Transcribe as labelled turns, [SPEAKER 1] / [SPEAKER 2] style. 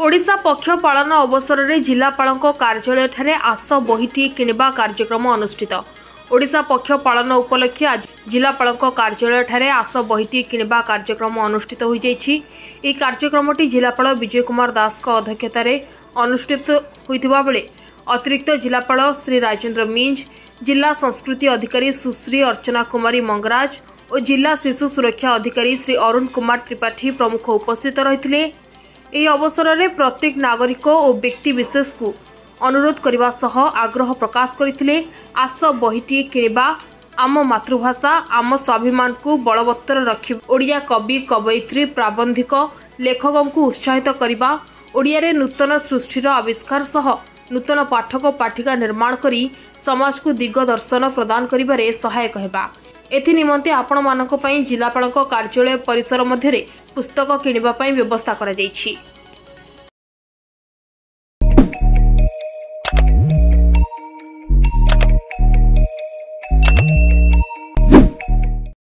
[SPEAKER 1] ओडिशा पक्ष पालन अवसर में जिलापाल कार्यालय ठारे आस बहीटी किणवा कार्यक्रम अनुष्ठित। ओडिशा पक्ष पालन उपलक्षे आज जिलापाल कार्यालय ठारे आस बहीटी किणवा कार्यक्रम अनुष्ठित हो जाइछि। यह कार्यक्रमटी जिलापाल विजय कुमार दास अध्यक्षतार अनुष्ठित होइथिबा बेले अतिरिक्त जिलापाल श्री राजेन्द्र मिंज, जिला संस्कृति अधिकारी सुश्री अर्चना कुमारी मंगराज और जिला शिशु सुरक्षा अधिकारी श्री अरुण कुमार त्रिपाठी प्रमुख उपस्थित रहिथिले। यह अवसर में प्रत्येक नागरिक और व्यक्ति विशेष को अनुरोध करने सह आग्रह प्रकाश करते आस बहीटी किणवा आम मातृभाषा आम स्वाभिमान को बलवत्तर रखिबा, ओडिया कवि कवयित्री प्राबंधिक लेखकों को उत्साहित करने, ओडिया रे नूतन सृष्टिर आविष्कार सह नूतन पाठक पाठिका निर्माण करी समाज को दिगदर्शन प्रदान करिबारे सहायक हेबा। एथि निमंते आपण मानक पई जिलापाल कार्यालय परिसर मध्यरे पुस्तक किणवा पई व्यवस्था करा जाइछि।